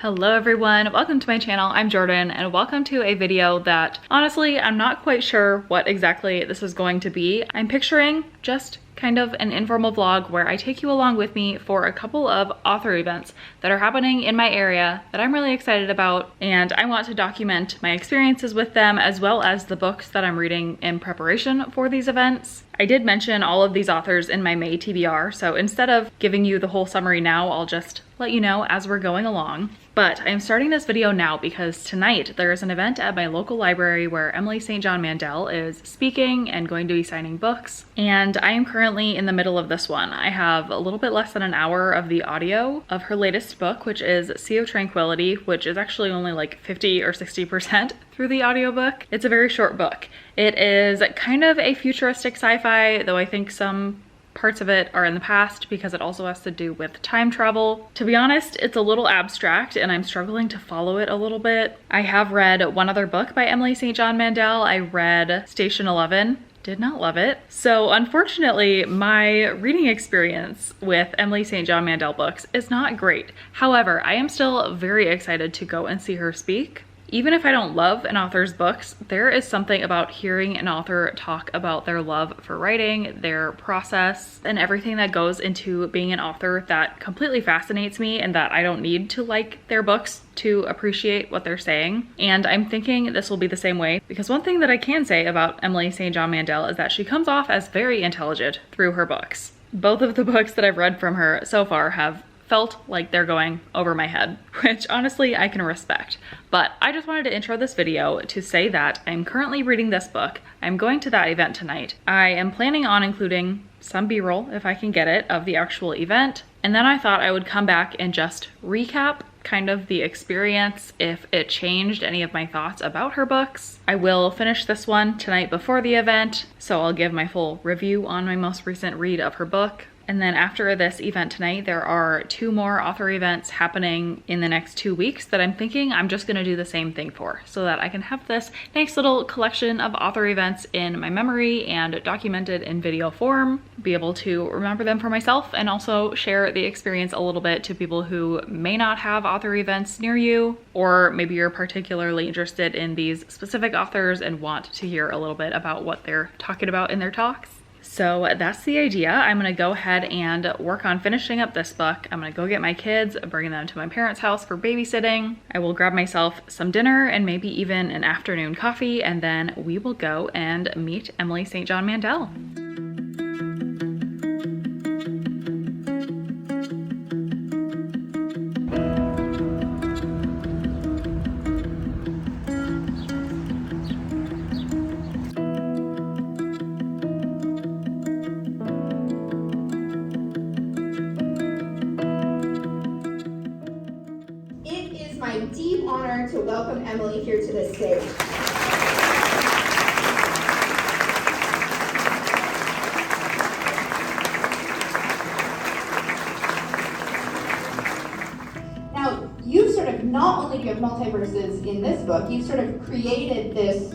Hello everyone, welcome to my channel. I'm Jordyn and welcome to a video that honestly, I'm not quite sure what exactly this is going to be. I'm picturing just kind of an informal vlog where I take you along with me for a couple of author events that are happening in my area that I'm really excited about, and I want to document my experiences with them as well as the books that I'm reading in preparation for these events. I did mention all of these authors in my May TBR, so instead of giving you the whole summary now, I'll just let you know as we're going along. But I'm starting this video now because tonight there is an event at my local library where Emily St. John Mandel is speaking and going to be signing books, and I am currently in the middle of this one. I have a little bit less than an hour of the audio of her latest book, which is Sea of Tranquility, which is actually only like 50 or 60% through the audiobook. It's a very short book. It is kind of a futuristic sci-fi, though I think some parts of it are in the past because it also has to do with time travel. To be honest, it's a little abstract and I'm struggling to follow it a little bit. I have read one other book by Emily St. John Mandel. I read Station 11. Did not love it. So unfortunately, my reading experience with Emily St. John Mandel books is not great. However, I am still very excited to go and see her speak. Even if I don't love an author's books, there is something about hearing an author talk about their love for writing, their process, and everything that goes into being an author that completely fascinates me, and that I don't need to like their books to appreciate what they're saying. And I'm thinking this will be the same way, because one thing that I can say about Emily St. John Mandel is that she comes off as very intelligent through her books. Both of the books that I've read from her so far have felt like they're going over my head, which honestly I can respect. But I just wanted to intro this video to say that I'm currently reading this book. I'm going to that event tonight. I am planning on including some B-roll, if I can get it, of the actual event. And then I thought I would come back and just recap kind of the experience, if it changed any of my thoughts about her books. I will finish this one tonight before the event, so I'll give my full review on my most recent read of her book. And then after this event tonight, there are 2 more author events happening in the next 2 weeks that I'm thinking I'm just gonna do the same thing for, so that I can have this nice little collection of author events in my memory and documented in video form, be able to remember them for myself and also share the experience a little bit to people who may not have author events near you, or maybe you're particularly interested in these specific authors and want to hear a little bit about what they're talking about in their talks. So that's the idea. I'm gonna go ahead and work on finishing up this book. I'm gonna go get my kids, bring them to my parents' house for babysitting. I will grab myself some dinner and maybe even an afternoon coffee, and then we will go and meet Emily St. John Mandel. Deep honor to welcome Emily here to this stage. Now, you've sort of, not only do you have multiverses in this book, you've sort of created this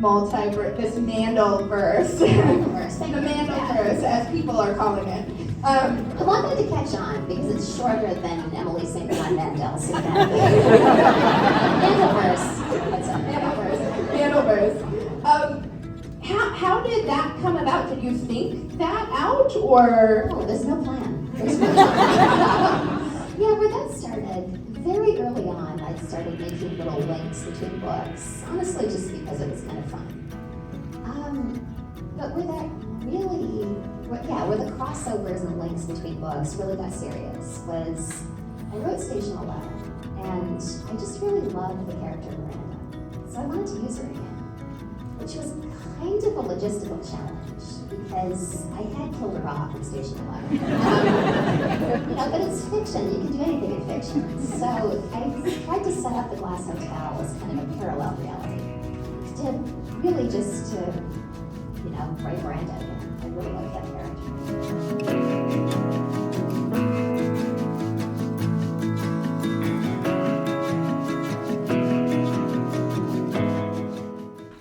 multiverse, this Mandelverse, the Mandelverse, as people are calling it. I wanted to catch on because it's shorter than Emily St. John Mandel. So Mandelverse. How did that come about? Did you think that out, or? Oh, there's no plan. Yeah, where that started, very early on, I started making little links between books, honestly just because it was kind of fun. But where that really, where the crossovers and links between books really got serious was I wrote Station 11, and I just really loved the character Miranda. So I wanted to use her again, which was kind of a logistical challenge because I had killed her off in Station 11. But it's fiction, you can do anything in fiction. So I tried to set up the Glass Hotel as kind of a parallel reality. Really just to write Miranda again. I really like that character.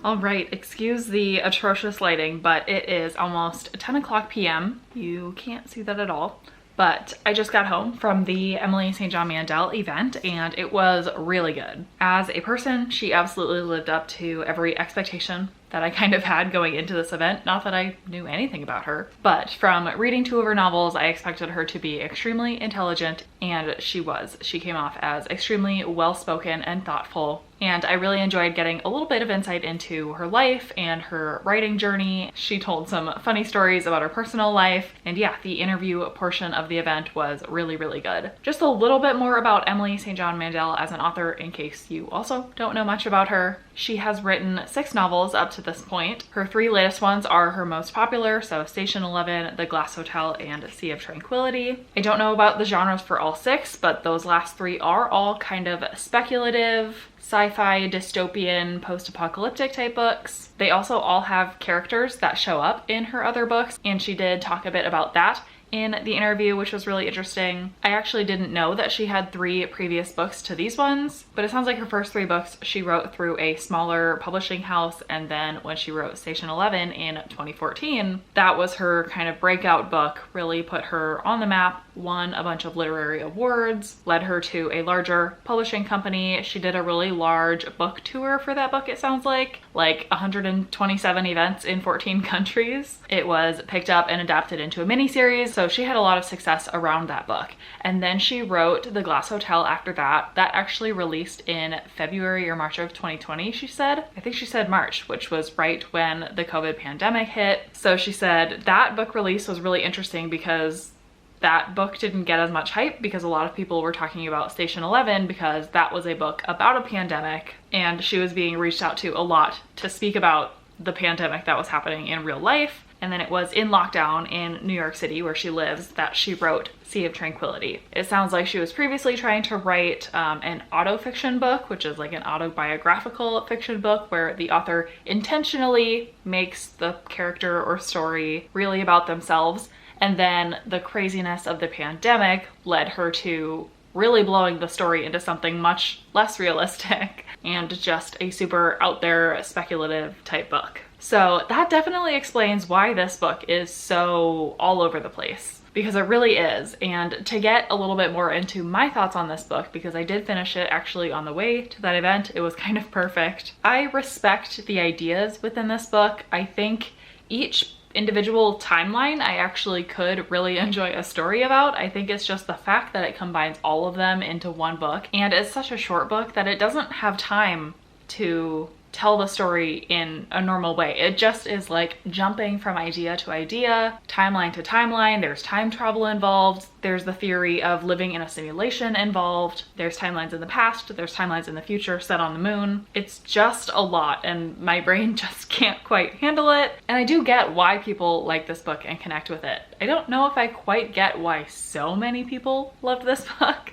All right, excuse the atrocious lighting, but it is almost 10 o'clock p.m. You can't see that at all, but I just got home from the Emily St. John Mandel event and it was really good. As a person, she absolutely lived up to every expectation that I kind of had going into this event. Not that I knew anything about her, but from reading 2 of her novels, I expected her to be extremely intelligent, and she was. She came off as extremely well-spoken and thoughtful, and I really enjoyed getting a little bit of insight into her life and her writing journey. She told some funny stories about her personal life, and yeah, the interview portion of the event was really, really good. Just a little bit more about Emily St. John Mandel as an author in case you also don't know much about her. She has written 6 novels up to this point. Her 3 latest ones are her most popular, so Station 11, The Glass Hotel, and Sea of Tranquility. I don't know about the genres for all 6, but those last 3 are all kind of speculative, sci-fi, dystopian, post-apocalyptic type books. They also all have characters that show up in her other books, and she did talk a bit about that in the interview, which was really interesting. I actually didn't know that she had 3 previous books to these ones, but it sounds like her first 3 books she wrote through a smaller publishing house, and then when she wrote Station 11 in 2014, that was her kind of breakout book, really put her on the map, won a bunch of literary awards, led her to a larger publishing company. She did a really large book tour for that book, it sounds like 127 events in 14 countries. It was picked up and adapted into a miniseries, so she had a lot of success around that book. And then she wrote The Glass Hotel after that. That actually released in February or March of 2020, she said. I think she said March, which was right when the COVID pandemic hit. So she said that book release was really interesting because that book didn't get as much hype because a lot of people were talking about Station 11 because that was a book about a pandemic, and she was being reached out to a lot to speak about the pandemic that was happening in real life. And then it was in lockdown in New York City, where she lives, that she wrote Sea of Tranquility. It sounds like she was previously trying to write an autofiction book, which is like an autobiographical fiction book where the author intentionally makes the character or story really about themselves. And then the craziness of the pandemic led her to really blowing the story into something much less realistic and just a super out there speculative type book. So that definitely explains why this book is so all over the place, because it really is. And to get a little bit more into my thoughts on this book, because I did finish it actually on the way to that event, it was kind of perfect. I respect the ideas within this book. I think each individual timeline I actually could really enjoy a story about. I think it's just the fact that it combines all of them into one book, and it's such a short book that it doesn't have time to tell the story in a normal way. It just is like jumping from idea to idea, timeline to timeline. There's time travel involved. There's the theory of living in a simulation involved. There's timelines in the past. There's timelines in the future set on the moon. It's just a lot, and my brain just can't quite handle it. And I do get why people like this book and connect with it. I don't know if I quite get why so many people loved this book.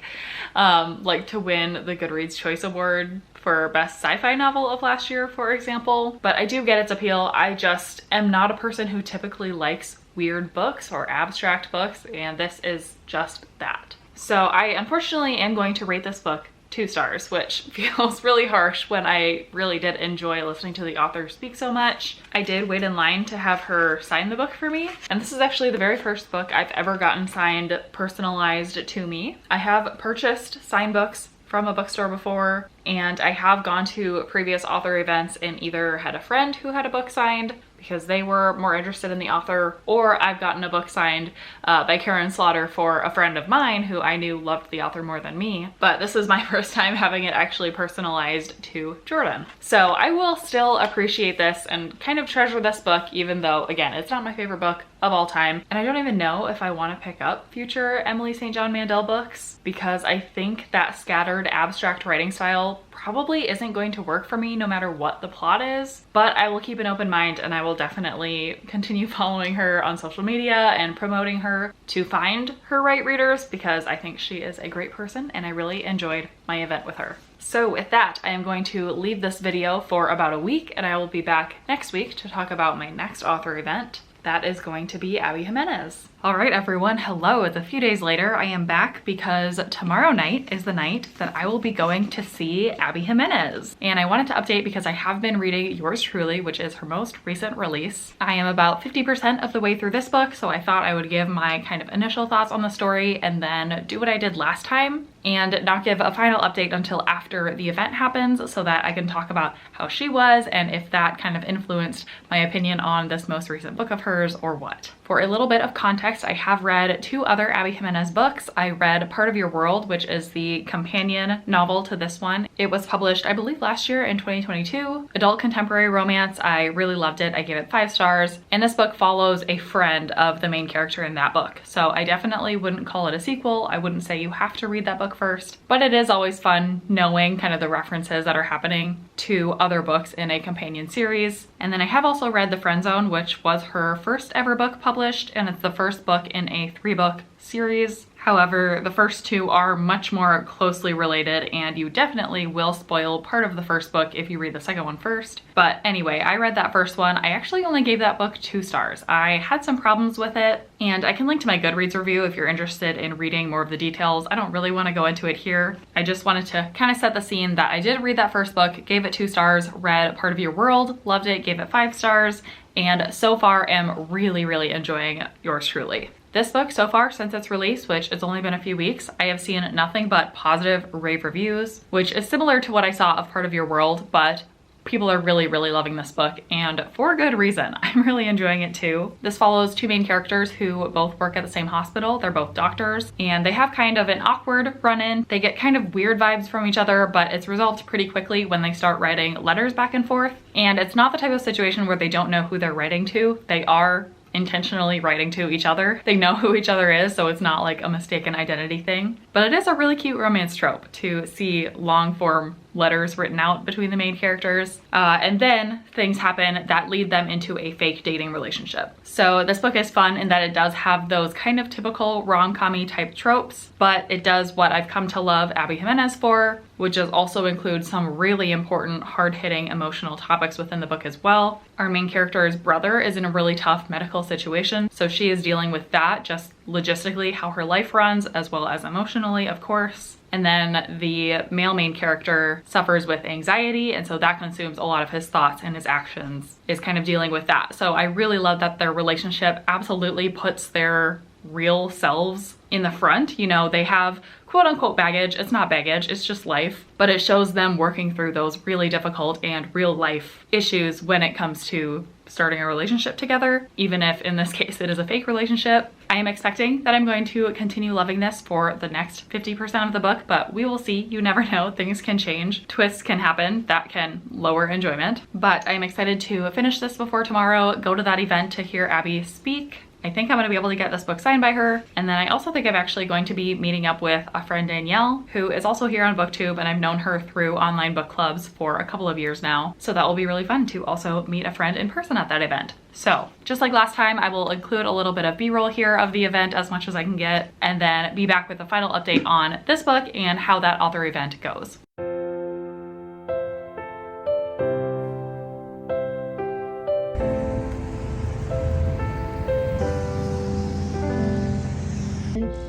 Like to win the Goodreads Choice Award for Best Sci-Fi Novel of last year, for example. But I do get its appeal. I just am not a person who typically likes weird books or abstract books, and this is just that. So I unfortunately am going to rate this book 2 stars, which feels really harsh when I really did enjoy listening to the author speak so much. I did wait in line to have her sign the book for me, and this is actually the very first book I've ever gotten signed, personalized to me. I have purchased signed books from a bookstore before, and I have gone to previous author events and either had a friend who had a book signed because they were more interested in the author, or I've gotten a book signed by Karen Slaughter for a friend of mine who I knew loved the author more than me. But this is my first time having it actually personalized to Jordyn. So I will still appreciate this and kind of treasure this book, even though, again, it's not my favorite book of all time. And I don't even know if I want to pick up future Emily St. John Mandel books, because I think that scattered abstract writing style probably isn't going to work for me no matter what the plot is. But I will keep an open mind, and I will definitely continue following her on social media and promoting her to find her right readers, because I think she is a great person and I really enjoyed my event with her. So with that, I am going to leave this video for about a week, and I will be back next week to talk about my next author event. That is going to be Abby Jimenez. All right, everyone, hello. It's a few days later. I am back because tomorrow night is the night that I will be going to see Abby Jimenez. And I wanted to update because I have been reading Yours Truly, which is her most recent release. I am about 50% of the way through this book, so I thought I would give my kind of initial thoughts on the story and then do what I did last time and not give a final update until after the event happens so that I can talk about how she was and if that kind of influenced my opinion on this most recent book of hers or what. For a little bit of context, I have read 2 other Abby Jimenez books. I read Part of Your World, which is the companion novel to this one. It was published, I believe, last year in 2022. Adult contemporary romance. I really loved it. I gave it 5 stars. And this book follows a friend of the main character in that book. So I definitely wouldn't call it a sequel. I wouldn't say you have to read that book first, but it is always fun knowing kind of the references that are happening to other books in a companion series. And then I have also read The Friend Zone, which was her first ever book published, and it's the first book in a 3-book series. However, the first 2 are much more closely related, and you definitely will spoil part of the first book if you read the second one first. But anyway, I read that first one. I actually only gave that book 2 stars. I had some problems with it, and I can link to my Goodreads review if you're interested in reading more of the details. I don't really want to go into it here. I just wanted to kind of set the scene that I did read that first book, gave it 2 stars, read Part of Your World, loved it, gave it 5 stars, and so far am really, really enjoying Yours Truly. This book so far since its release, which it's only been a few weeks, I have seen nothing but positive rave reviews, which is similar to what I saw of Part of Your World, but people are really, really loving this book, and for good reason. I'm really enjoying it too. This follows 2 main characters who both work at the same hospital. They're both doctors, and they have kind of an awkward run-in. They get kind of weird vibes from each other, but it's resolved pretty quickly when they start writing letters back and forth. And it's not the type of situation where they don't know who they're writing to. They are intentionally writing to each other. They know who each other is, so it's not like a mistaken identity thing. But it is a really cute romance trope to see long form letters written out between the main characters. And then things happen that lead them into a fake dating relationship. So this book is fun in that it does have those kind of typical rom-com-y type tropes, but it does what I've come to love Abby Jimenez for, which is also include some really important, hard-hitting emotional topics within the book as well. Our main character's brother is in a really tough medical situation, so she is dealing with that, just logistically, how her life runs, as well as emotionally, of course. And then the male main character suffers with anxiety, and so that consumes a lot of his thoughts, and his actions is kind of dealing with that. So I really love that their relationship absolutely puts their real selves in the front. You know, they have quote unquote baggage. It's not baggage, it's just life, but it shows them working through those really difficult and real life issues when it comes to starting a relationship together, even if in this case it is a fake relationship. I am expecting that I'm going to continue loving this for the next 50% of the book, but we will see. You never know, things can change, twists can happen that can lower enjoyment. But I'm excited to finish this before tomorrow, go to that event to hear Abby speak. I think I'm going to be able to get this book signed by her. And then I also think I'm actually going to be meeting up with a friend, Danielle, who is also here on BookTube, and I've known her through online book clubs for a couple of years now. So that will be really fun to also meet a friend in person at that event. So just like last time, I will include a little bit of B-roll here of the event as much as I can get, and then be back with a final update on this book and how that author event goes.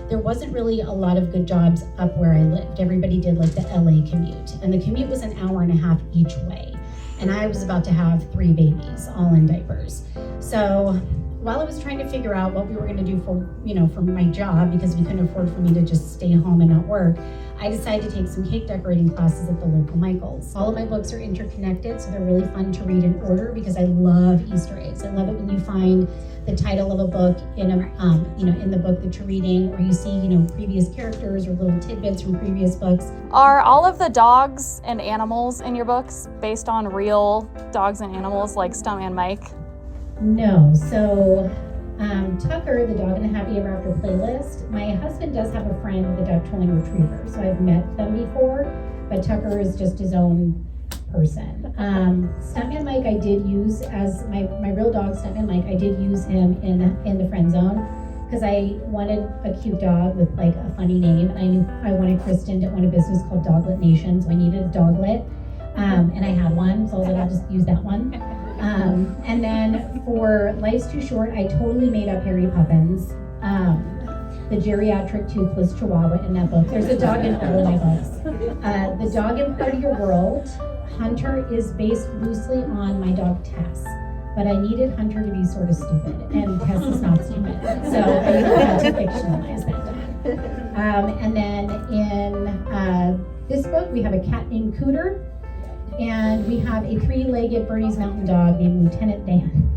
There wasn't really a lot of good jobs up where I lived. Everybody did like the LA commute, and the commute was an hour and a half each way. And I was about to have 3 babies, all in diapers. So while I was trying to figure out what we were gonna do for my job, because we couldn't afford for me to just stay home and not work, I decided to take some cake decorating classes at the local Michael's. All of my books are interconnected, so they're really fun to read in order because I love Easter eggs. I love it when you find the title of a book in in the book that you're reading, or you see previous characters or little tidbits from previous books. Are all of the dogs and animals in your books based on real dogs and animals like Stuntman Mike? No. So Tucker, the dog in the Happy Ever After playlist, my husband does have a friend with a duck trolling retriever, so I've met them before, but Tucker is just his own person. Stuntman Mike I did use as my real dog. Stuntman Mike, I did use him in the friend zone because I wanted a cute dog with like a funny name, and I knew I wanted Kristen to own a business called Doglet Nation, so I needed a doglet, and I had one, so I was like, I'll just use that one. And then for Life's Too Short, I totally made up Harry Poppins. The geriatric toothless chihuahua in that book. There's a dog in all of my books. The dog in Part of Your World, Hunter, is based loosely on my dog Tess. But I needed Hunter to be sort of stupid, and Tess is not stupid. So I had to fictionalize that dog. And then in this book, we have a cat named Cooter, and we have a 3-legged Bernese Mountain Dog named Lieutenant Dan.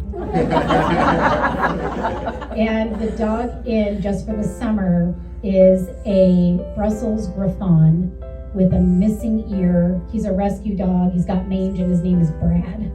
And the dog in Just for the Summer is a Brussels Griffon with a missing ear. He's a rescue dog. He's got mange, and his name is Brad.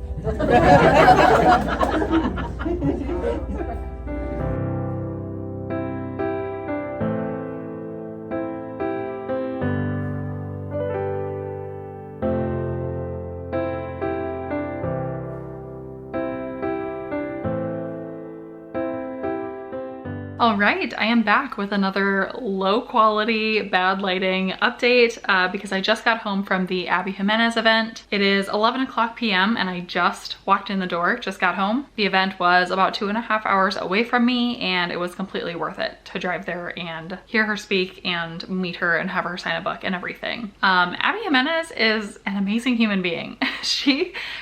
All right, I am back with another low quality, bad lighting update because I just got home from the Abby Jimenez event. It is 11:00 p.m. and I just walked in the door, just got home. The event was about 2.5 hours away from me, and it was completely worth it to drive there and hear her speak and meet her and have her sign a book and everything. Abby Jimenez is an amazing human being.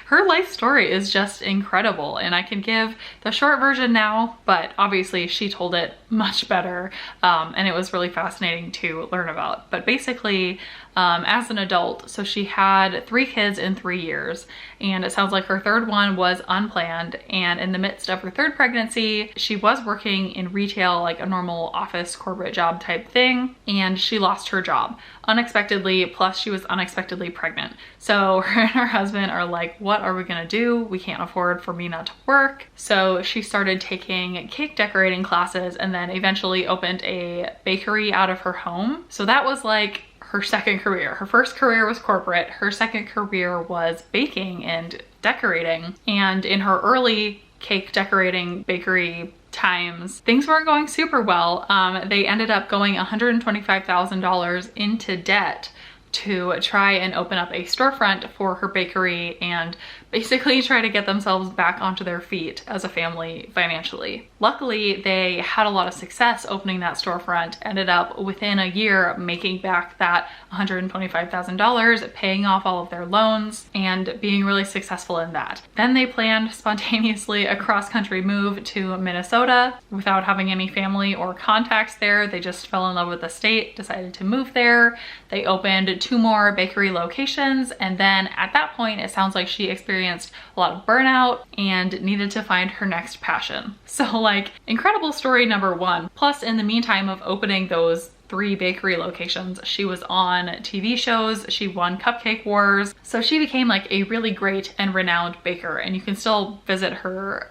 Her life story is just incredible, and I can give the short version now, but obviously she told it much better, and it was really fascinating to learn about. But basically, as an adult, so she had 3 kids in 3 years, and it sounds like her third one was unplanned, and in the midst of her third pregnancy, she was working in retail, like a normal office corporate job type thing, and she lost her job unexpectedly, plus she was unexpectedly pregnant. So her and her husband are like, what are we gonna do? We can't afford for me not to work. So she started taking cake decorating classes and then eventually opened a bakery out of her home. So that was like her second career. Her first career was corporate. Her second career was baking and decorating. And in her early cake decorating bakery times, things weren't going super well. They ended up going $125,000 into debt to try and open up a storefront for her bakery and basically try to get themselves back onto their feet as a family financially. Luckily, they had a lot of success opening that storefront, ended up within a year making back that $125,000, paying off all of their loans, and being really successful in that. Then they planned spontaneously a cross-country move to Minnesota without having any family or contacts there. They just fell in love with the state, decided to move there. They opened 2 more bakery locations, and then at that point, it sounds like she experienced a lot of burnout and needed to find her next passion. So like, incredible story number 1. Plus, in the meantime of opening those 3 bakery locations, she was on TV shows, she won Cupcake Wars, so she became like a really great and renowned baker, and you can still visit her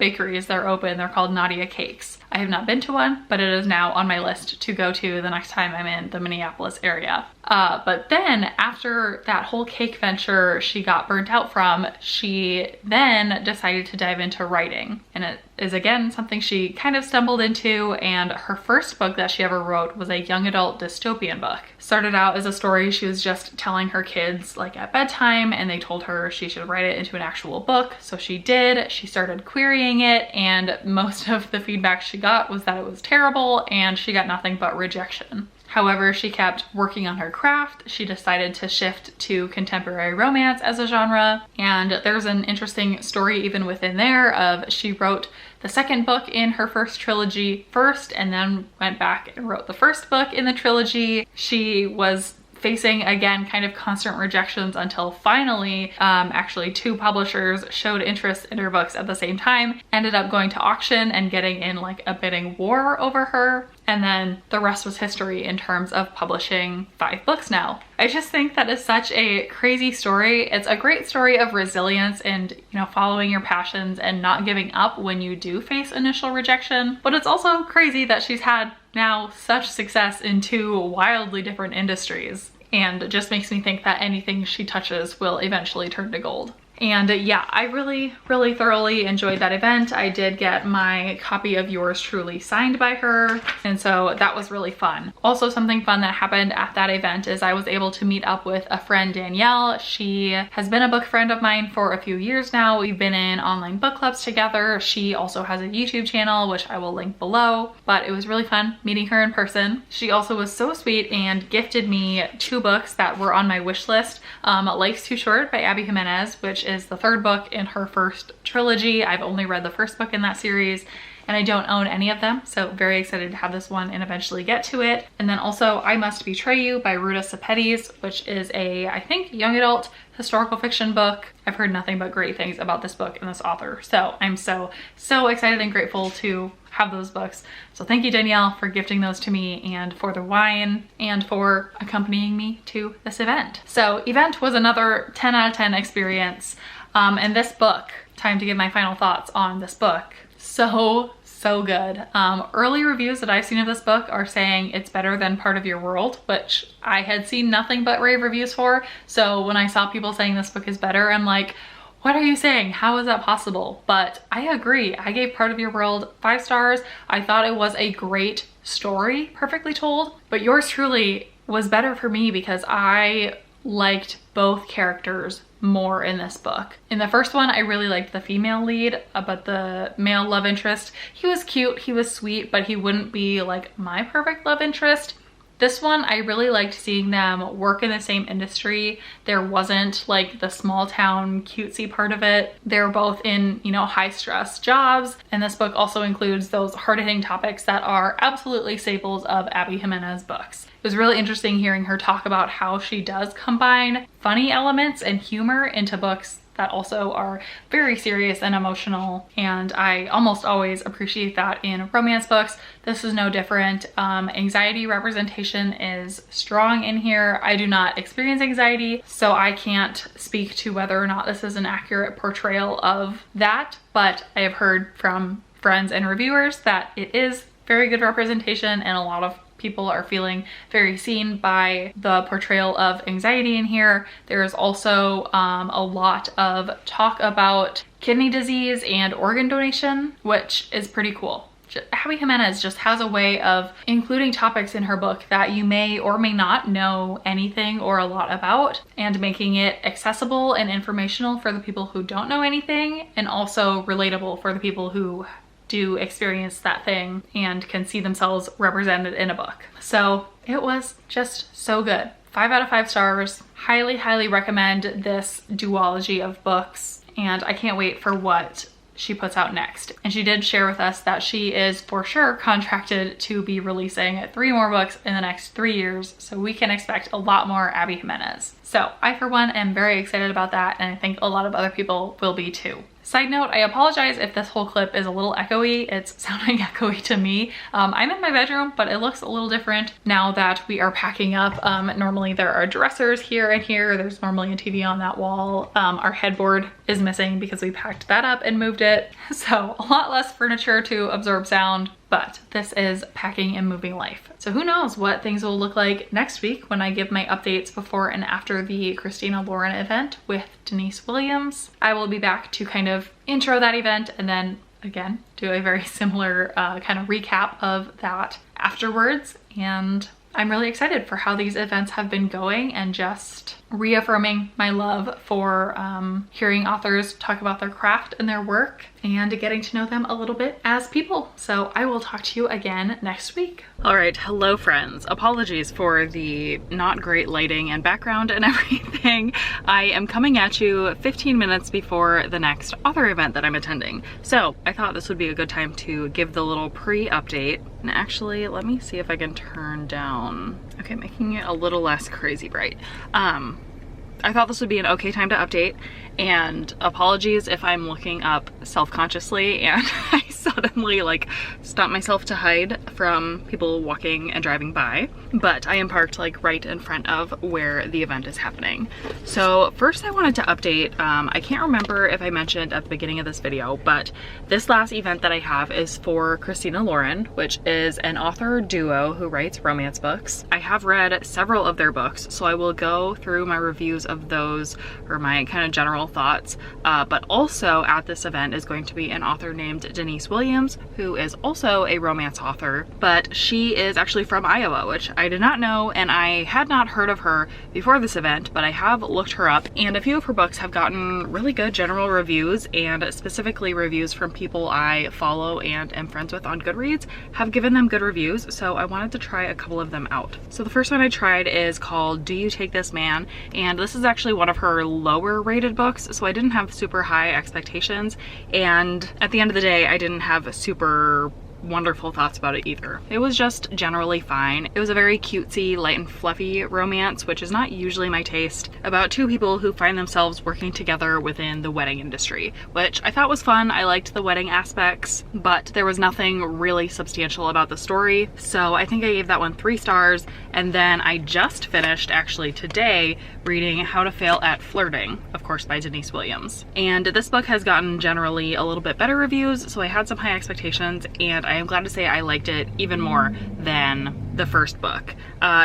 bakeries. They're open. They're called Nadia Cakes. I have not been to one, but it is now on my list to go to the next time I'm in the Minneapolis area. But then after that whole cake venture she got burnt out from, she then decided to dive into writing. And it is again something she kind of stumbled into, and her first book that she ever wrote was a young adult dystopian book. Started out as a story she was just telling her kids like at bedtime, and they told her she should write it into an actual book. So she did. She started querying it, and most of the feedback she got was that it was terrible, and she got nothing but rejection. However, she kept working on her craft. She decided to shift to contemporary romance as a genre, and there's an interesting story even within there of she wrote the second book in her first trilogy first and then went back and wrote the first book in the trilogy. She was facing again kind of constant rejections until finally actually 2 publishers showed interest in her books at the same time, ended up going to auction and getting in like a bidding war over her, and then the rest was history in terms of publishing 5 books now. I just think that is such a crazy story. It's a great story of resilience and, you know, following your passions and not giving up when you do face initial rejection, but it's also crazy that she's had now such success in 2 wildly different industries, and it just makes me think that anything she touches will eventually turn to gold. And yeah, I really thoroughly enjoyed that event. I did get my copy of Yours Truly signed by her, and so that was really fun. Also, something fun that happened at that event is I was able to meet up with a friend, Danielle. She has been a book friend of mine for a few years now. We've been in online book clubs together. She also has a YouTube channel, which I will link below, but it was really fun meeting her in person. She also was so sweet and gifted me 2 books that were on my wish list. Life's Too Short by Abby Jimenez, which is the 3rd book in her first trilogy. I've only read the 1st book in that series, and I don't own any of them, so very excited to have this one and eventually get to it. And then also I Must Betray You by Ruta Sepetys, which is a, I think, young adult historical fiction book. I've heard nothing but great things about this book and this author, so I'm so excited and grateful to have those books. So thank you, Danielle, for gifting those to me, and for the wine, and for accompanying me to this event. So event was another 10 out of 10 experience. And this book, time to give my final thoughts on this book. So good. Early reviews that I've seen of this book are saying it's better than Part of Your World, which I had seen nothing but rave reviews for. So when I saw people saying this book is better, I'm like, what are you saying? How is that possible? But I agree. I gave Part of Your World 5 stars. I thought it was a great story, perfectly told, but Yours Truly was better for me because I liked both characters more in this book. In the first one, I really liked the female lead, but the male love interest, he was cute, he was sweet, but he wouldn't be like my perfect love interest. This one, I really liked seeing them work in the same industry. There wasn't like the small town cutesy part of it. They're both in, you know, high stress jobs. And this book also includes those hard-hitting topics that are absolutely staples of Abby Jimenez books. It was really interesting hearing her talk about how she does combine funny elements and humor into books that also are very serious and emotional, and I almost always appreciate that in romance books. This is no different. Anxiety representation is strong in here. I do not experience anxiety, so I can't speak to whether or not this is an accurate portrayal of that, but I have heard from friends and reviewers that it is very good representation, and a lot of people are feeling very seen by the portrayal of anxiety in here. There is also a lot of talk about kidney disease and organ donation, which is pretty cool. Abby Jimenez just has a way of including topics in her book that you may or may not know anything or a lot about, and making it accessible and informational for the people who don't know anything, and also relatable for the people who do experience that thing and can see themselves represented in a book. So it was just so good. 5 out of 5 stars. Highly recommend this duology of books, and I can't wait for what she puts out next. And she did share with us that she is for sure contracted to be releasing 3 more books in the next 3 years, so we can expect a lot more Abby Jimenez. So I, for one, am very excited about that, and I think a lot of other people will be too. Side note, I apologize if this whole clip is a little echoey. It's sounding echoey to me. I'm in my bedroom, but it looks a little different now that we are packing up. Normally there are dressers here and here. There's normally a TV on that wall. Our headboard is missing because we packed that up and moved it. So a lot less furniture to absorb sound, but this is packing and moving life. So who knows what things will look like next week when I give my updates before and after the Christina Lauren event with Denise Williams. I will be back to kind of intro that event and then again do a very similar kind of recap of that afterwards. And I'm really excited for how these events have been going, and just reaffirming my love for hearing authors talk about their craft and their work, and getting to know them a little bit as people. So I will talk to you again next week. All right, hello friends. Apologies for the not great lighting and background and everything. I am coming at you 15 minutes before the next author event that I'm attending. So I thought this would be a good time to give the little pre-update. And actually, let me see if I can turn down, okay, making it a little less crazy bright. I thought this would be an okay time to update, and apologies if I'm looking up self-consciously and I saw suddenly like stop myself to hide from people walking and driving by, but I am parked like right in front of where the event is happening. So first I wanted to update, I can't remember if I mentioned at the beginning of this video, but this last event that I have is for Christina Lauren, which is an author duo who writes romance books. I have read several of their books, so I will go through my reviews of those, or my kind of general thoughts, but also at this event is going to be an author named Denise Williams, who is also a romance author, but she is actually from Iowa, which I did not know, and I had not heard of her before this event, but I have looked her up, and a few of her books have gotten really good general reviews, and specifically reviews from people I follow and am friends with on Goodreads have given them good reviews, so I wanted to try a couple of them out. So the first one I tried is called Do You Take This Man? And this is actually one of her lower rated books, so I didn't have super high expectations, and at the end of the day I didn't have super wonderful thoughts about it either. It was just generally fine. It was a very cutesy, light and fluffy romance, which is not usually my taste, about two people who find themselves working together within the wedding industry, which I thought was fun. I liked the wedding aspects, but there was nothing really substantial about the story, so I think I gave that one 3 stars. And then I just finished, actually today, reading How to Fail at Flirting, of course by Denise Williams. And this book has gotten generally a little bit better reviews, so I had some high expectations, and I am glad to say I liked it even more than the first book.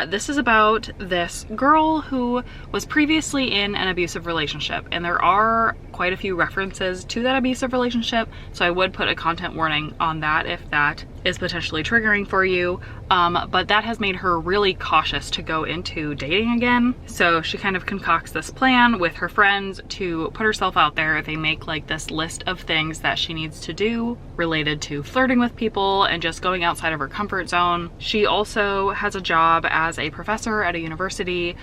This is about this girl who was previously in an abusive relationship, and there are quite a few references to that abusive relationship, so I would put a content warning on that if that is potentially triggering for you, but that has made her really cautious to go into dating again. So she kind of concocts this plan with her friends to put herself out there. They make like this list of things that she needs to do related to flirting with people and just going outside of her comfort zone. She also has a job as a professor at a university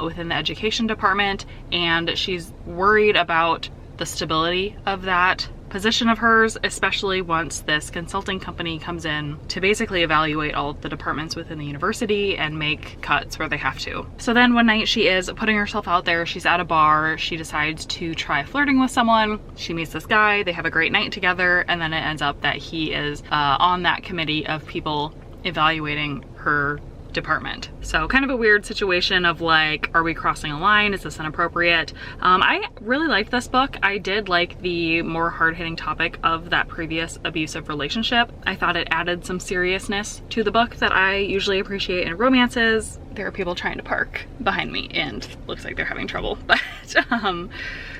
within the education department, and she's worried about the stability of that position of hers, especially once this consulting company comes in to basically evaluate all of the departments within the university and make cuts where they have to. So then one night she is putting herself out there, she's at a bar, she decides to try flirting with someone, she meets this guy, they have a great night together, and then it ends up that he is on that committee of people evaluating her department. So kind of a weird situation of like, are we crossing a line? Is this inappropriate? I really liked this book. I did like the more hard-hitting topic of that previous abusive relationship. I thought it added some seriousness to the book that I usually appreciate in romances. There are people trying to park behind me and looks like they're having trouble, but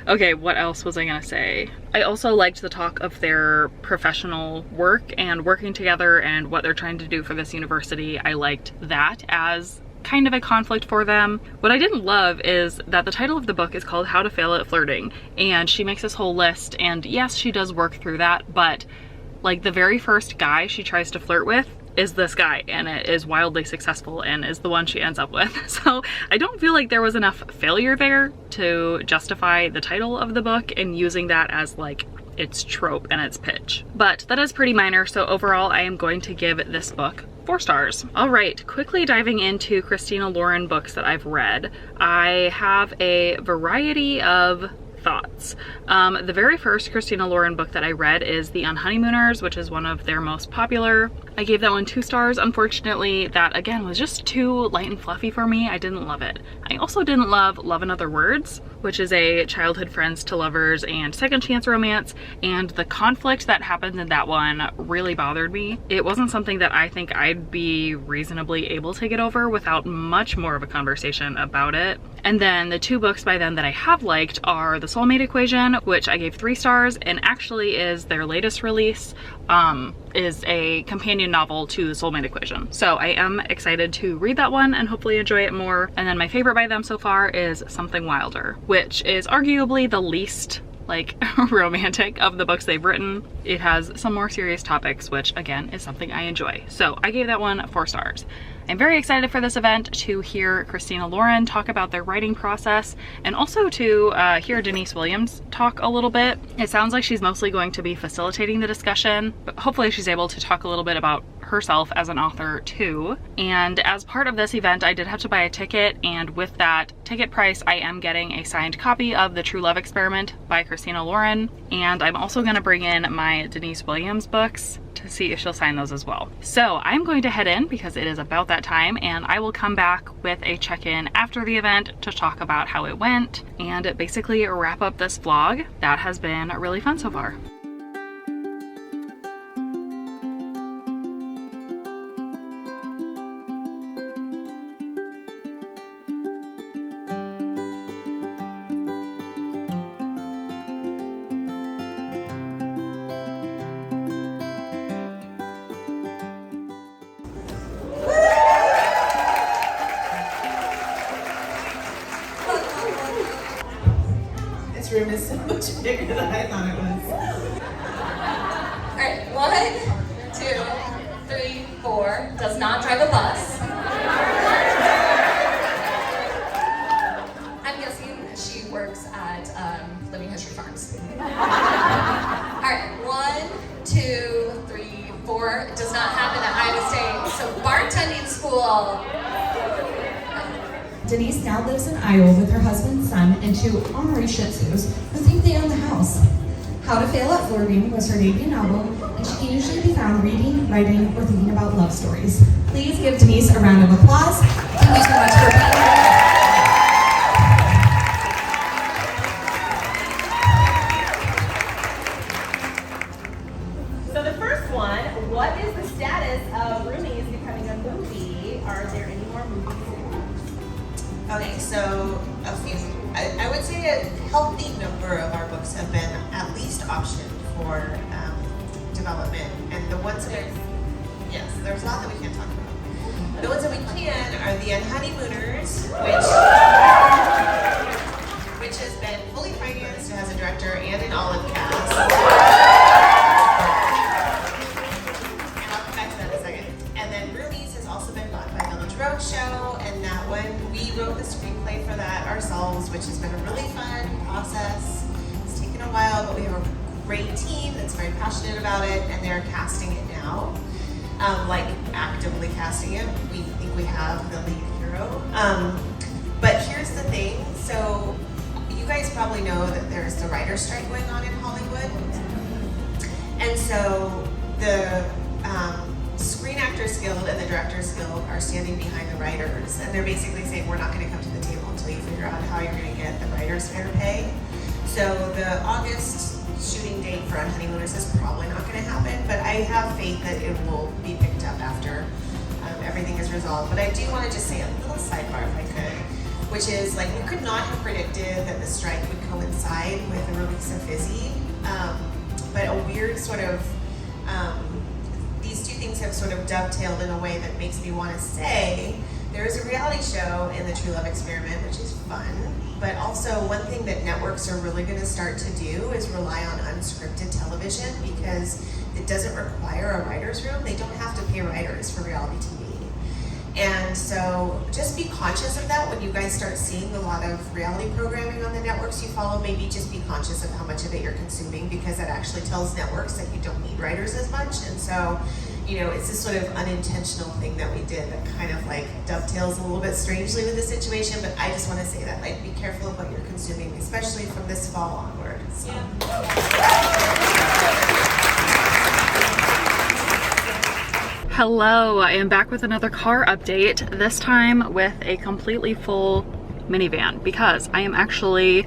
okay, what else was I gonna say? I also liked the talk of their professional work and working together and what they're trying to do for this university. I liked that as kind of a conflict for them. What I didn't love is that the title of the book is called How to Fail at Flirting, and she makes this whole list, and yes, she does work through that, but like the very first guy she tries to flirt with is this guy, and it is wildly successful and is the one she ends up with. So I don't feel like there was enough failure there to justify the title of the book and using that as like its trope and its pitch. But that is pretty minor, so overall I am going to give this book 4 stars. All right, quickly diving into Christina Lauren books that I've read. I have a variety of thoughts. The very first Christina Lauren book that I read is The Unhoneymooners, which is one of their most popular. I gave that one 2 stars. Unfortunately, that again was just too light and fluffy for me. I didn't love it. I also didn't love Love in Other Words, which is a childhood friends to lovers and second chance romance, and the conflict that happens in that one really bothered me. It wasn't something that I think I'd be reasonably able to get over without much more of a conversation about it. And then the 2 books by them that I have liked are The Soulmate Equation, which I gave 3 stars, and actually is their latest release, is a companion novel to The Soulmate Equation. So I am excited to read that one and hopefully enjoy it more. And then my favorite by them so far is Something Wilder, which is arguably the least like romantic of the books they've written. It has some more serious topics, which again is something I enjoy. So I gave that one 4 stars. I'm very excited for this event to hear Christina Lauren talk about their writing process and also to hear Denise Williams talk a little bit. It sounds like she's mostly going to be facilitating the discussion, but hopefully she's able to talk a little bit about herself as an author too. And as part of this event, I did have to buy a ticket, and with that ticket price, I am getting a signed copy of The True Love Experiment by Christina Lauren. And I'm also gonna bring in my Denise Williams books to see if she'll sign those as well. So I'm going to head in because it is about that time, and I will come back with a check-in after the event to talk about how it went and basically wrap up this vlog that has been really fun so far. This room is so much bigger than I thought it was. All right, 1, 2, 3, 4. Does not drive a bus. I'm guessing she works at Living History Farms. All right, 1, 2, 3, 4. Does not happen at Iowa State. So bartending school. Denise now lives in Iowa with her husband, son, and 2 ornery Shih Tzus who think they own the house. How to Fail at Flirting was her debut novel, and she can usually be found reading, writing, or thinking about love stories. Please give Denise a round of applause. Thank you so much for being here. So the first one, what is the status of Roomies becoming a movie? Are there any more movies? Okay, so a few. I would say a healthy number of our books have been at least optioned for development, and the ones that yes, there's a lot that we can't talk about. The ones that we can are The Honeymooners, which has been fully financed. It has a director and an olive cast. And I'll come back to that in a second. And then Roomies has also been bought by Village Roadshow, and that one we wrote the screenplay for that ourselves, which has been a really fun process. It's taken a while, but we have a great team that's very passionate about it, and they're casting it now, like actively casting it. We think we have the lead hero. But here's the thing, so you guys probably know that there's the writer's strike going on in Hollywood. And so the Screen Actors Guild and the Directors Guild are standing behind the writers, and they're basically saying we're not going to come to the table until you figure out how you're going to get the writers fair pay. So the August shooting date for On Honeymooners is probably not going to happen, but I have faith that it will be picked up after everything is resolved. But I do want to just say a little sidebar if I could, which is like we could not have predicted that the strike would coincide with the release of Fizzy, but a weird sort of these two things have sort of dovetailed in a way that makes me want to say there is a reality show in The True Love Experiment, which is fun, but also one thing that networks are really going to start to do is rely on unscripted television because it doesn't require a writer's room. They don't have to pay writers for reality TV. And so just be conscious of that when you guys start seeing a lot of reality programming on the networks you follow. Maybe just be conscious of how much of it you're consuming, because that actually tells networks that you don't need writers as much. And so, you know, it's this sort of unintentional thing that we did that kind of like dovetails a little bit strangely with the situation. But I just want to say that, like, be careful of what you're consuming, especially from this fall onward. So. Hello, I am back with another car update, this time with a completely full minivan because I am actually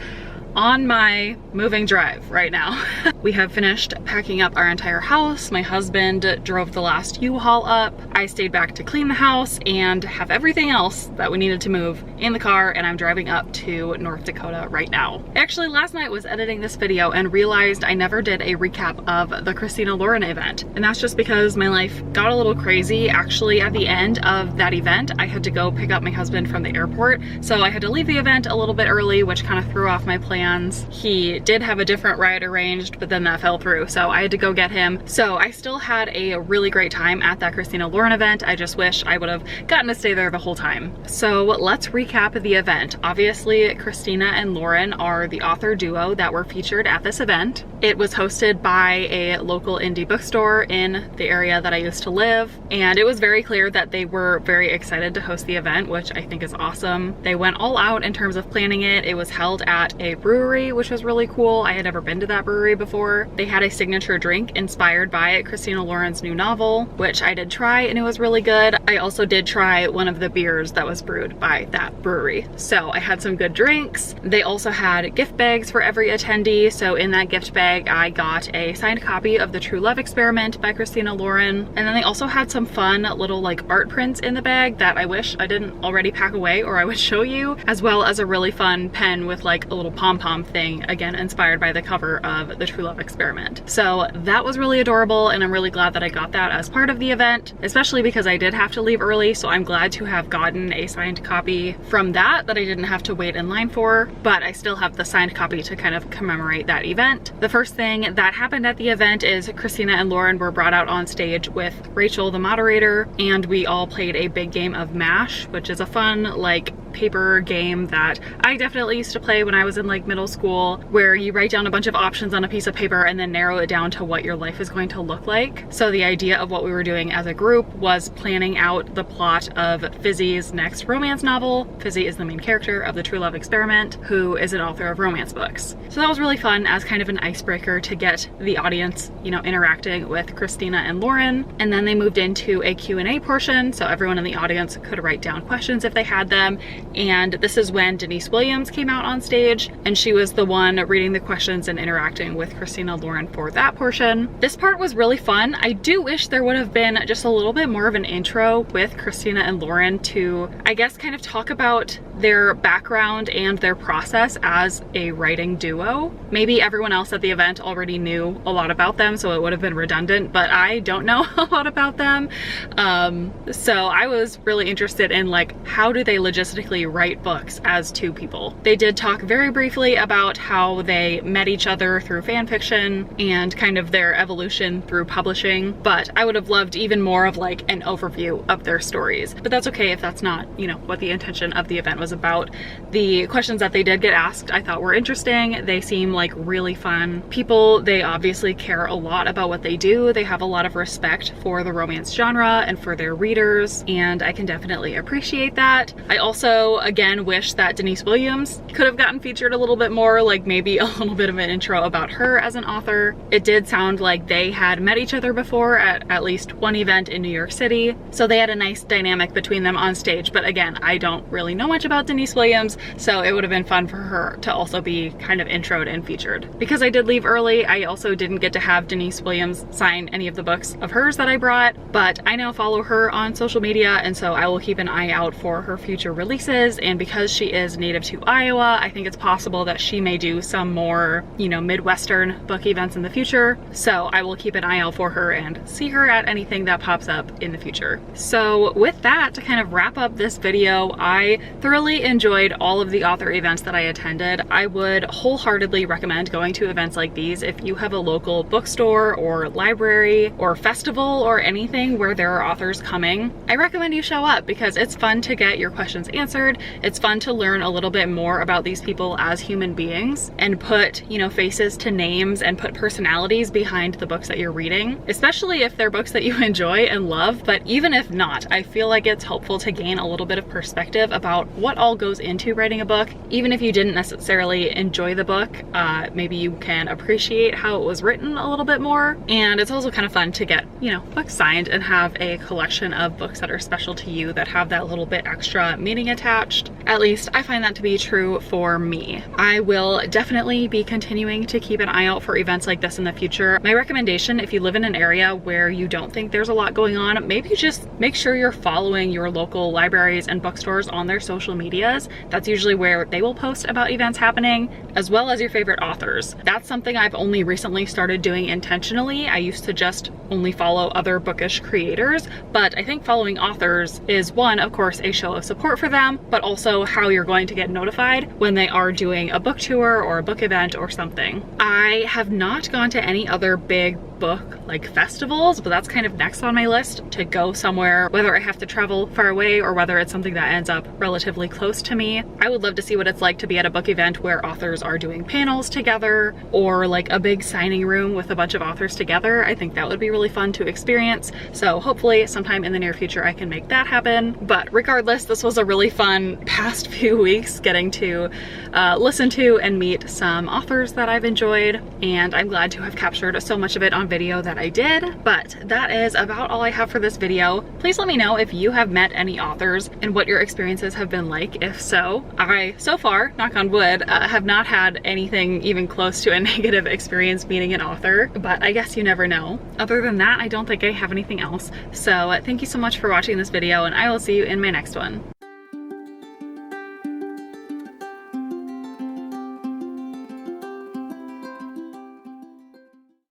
on my moving drive right now. We have finished packing up our entire house. My husband drove the last U-Haul up. I stayed back to clean the house and have everything else that we needed to move in the car, and I'm driving up to North Dakota right now. Actually, last night was editing this video and realized I never did a recap of the Christina Lauren event, and that's just because my life got a little crazy. Actually, at the end of that event, I had to go pick up my husband from the airport, so I had to leave the event a little bit early, which kind of threw off my plans. He did have a different ride arranged, but then that fell through, so I had to go get him. So I still had a really great time at that Christina Lauren event. I just wish I would have gotten to stay there the whole time. So let's recap the event. Obviously, Christina and Lauren are the author duo that were featured at this event. It was hosted by a local indie bookstore in the area that I used to live, and it was very clear that they were very excited to host the event, which I think is awesome. They went all out in terms of planning it. It was held at a brewery, which was really cool. I had never been to that brewery before. They had a signature drink inspired by Christina Lauren's new novel, which I did try, and it was really good. I also did try one of the beers that was brewed by that brewery. So I had some good drinks. They also had gift bags for every attendee. So in that gift bag, I got a signed copy of The True Love Experiment by Christina Lauren. And then they also had some fun little like art prints in the bag that I wish I didn't already pack away or I would show you, as well as a really fun pen with like a little pom-pom thing, again, inspired by the cover of The True Love Experiment. So that was really adorable, and I'm really glad that I got that as part of the event, especially because I did have to leave early. So I'm glad to have gotten a signed copy from that I didn't have to wait in line for, but I still have the signed copy to kind of commemorate that event. The first thing that happened at the event is Christina and Lauren were brought out on stage with Rachel, the moderator, and we all played a big game of MASH, which is a fun like paper game that I definitely used to play when I was in like middle school, where you write down a bunch of options on a piece of paper and then narrow it down to what your life is going to look like. So the idea of what we were doing as a group was planning out the plot of Fizzy's next romance novel. Fizzy is the main character of The True Love Experiment, who is an author of romance books. So that was really fun as kind of an icebreaker to get the audience, you know, interacting with Christina and Lauren. And then they moved into a Q&A portion, so everyone in the audience could write down questions if they had them. And this is when Denise Williams came out on stage, and she was the one reading the questions and interacting with Christina Lauren for that portion. This part was really fun. I do wish there would have been just a little bit more of an intro with Christina and Lauren to, I guess, kind of talk about their background and their process as a writing duo. Maybe everyone else at the event already knew a lot about them, so it would have been redundant, but I don't know a lot about them. So I was really interested in like, how do they logistically write books as two people? They did talk very briefly about how they met each other through fan fiction and kind of their evolution through publishing, but I would have loved even more of like an overview of their stories. But that's okay if that's not, you know, what the intention of the event was about. The questions that they did get asked I thought were interesting. They seem like really fun people. They obviously care a lot about what they do. They have a lot of respect for the romance genre and for their readers, and I can definitely appreciate that. I also, again, wish that Denise Williams could have gotten featured a little bit more, like maybe a little bit of an intro about her as an author. It did sound like they had met each other before at least one event in New York City, so they had a nice dynamic between them on stage. But again, I don't really know much about Denise Williams, so it would have been fun for her to also be kind of introed and featured. Because I did leave early, I also didn't get to have Denise Williams sign any of the books of hers that I brought, but I now follow her on social media, and so I will keep an eye out for her future releases. And because she is native to Iowa, I think it's possible that she may do some more, you know, Midwestern book events in the future. So I will keep an eye out for her and see her at anything that pops up in the future. So with that, to kind of wrap up this video, I thoroughly enjoyed all of the author events that I attended. I would wholeheartedly recommend going to events like these if you have a local bookstore or library or festival or anything where there are authors coming. I recommend you show up because it's fun to get your questions answered. It's fun to learn a little bit more about these people as human beings and put, you know, faces to names and put personalities behind the books that you're reading, especially if they're books that you enjoy and love. But even if not, I feel like it's helpful to gain a little bit of perspective about what all goes into writing a book. Even if you didn't necessarily enjoy the book, maybe you can appreciate how it was written a little bit more. And it's also kind of fun to get, you know, books signed and have a collection of books that are special to you that have that little bit extra meaning attached. At least I find that to be true for me. I will definitely be continuing to keep an eye out for events like this in the future. My recommendation, if you live in an area where you don't think there's a lot going on, maybe just make sure you're following your local libraries and bookstores on their social medias. That's usually where they will post about events happening, as well as your favorite authors. That's something I've only recently started doing intentionally. I used to just only follow other bookish creators, but I think following authors is, one, of course, a show of support for them, them, but also how you're going to get notified when they are doing a book tour or a book event or something. I have not gone to any other big book like festivals, but that's kind of next on my list to go somewhere, whether I have to travel far away or whether it's something that ends up relatively close to me. I would love to see what it's like to be at a book event where authors are doing panels together, or like a big signing room with a bunch of authors together. I think that would be really fun to experience. So hopefully sometime in the near future I can make that happen. But regardless, this was a really fun past few weeks getting to listen to and meet some authors that I've enjoyed, and I'm glad to have captured so much of it on video that I did. But that is about all I have for this video. Please let me know if you have met any authors and what your experiences have been like. If so, I, so far, knock on wood, have not had anything even close to a negative experience meeting an author, but I guess you never know. Other than that, I don't think I have anything else. So thank you so much for watching this video, and I will see you in my next one.